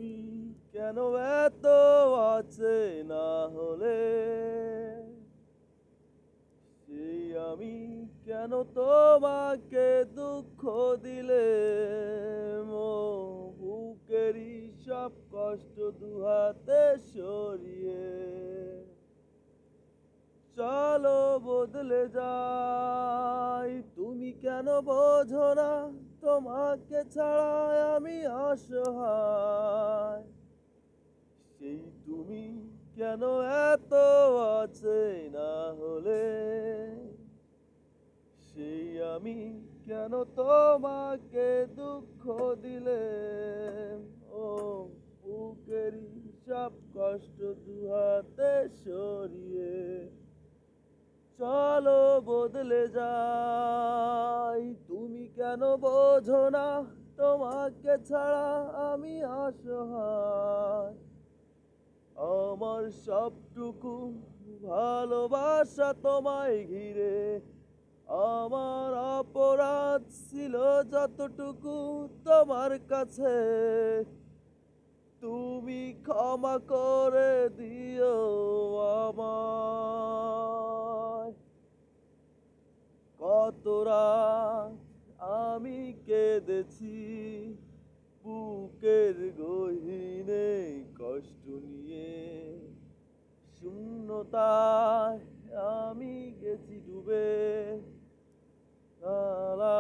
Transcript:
তুমি কেন এত আছে না হলে, সেই আমি কেন তোমাকে দুঃখ দিলে, মো বুকেরই সব কষ্ট দুহাতে সরিয়ে চলো বদলে যাই। তুমি কেন বোঝো না তোমাকে ছাড়া আমি অসহায়, সেই তুমি কেন এত আছে না হলে, সেই আমি কেন তোমাকে দুঃখ দিলে, ও বুকেরই সব কষ্ট দুহাতে সরিয়ে চলো বদলে যাই। তুমি কেন বোঝো না তোমাকে ছাড়া আমি অসহায়, আমার সবটুকু ভালোবাসা তোমায় ঘিরে, আমার অপরাধ ছিল যতটুকু তোমার কাছে, তুমি ক্ষমা করে দিও আমায়। কত রাত আমি কেঁদেছি বুকের গহীনে কষ্ট নিয়ে, শূন্যতায় আমি গেছি ডুবে। লা লা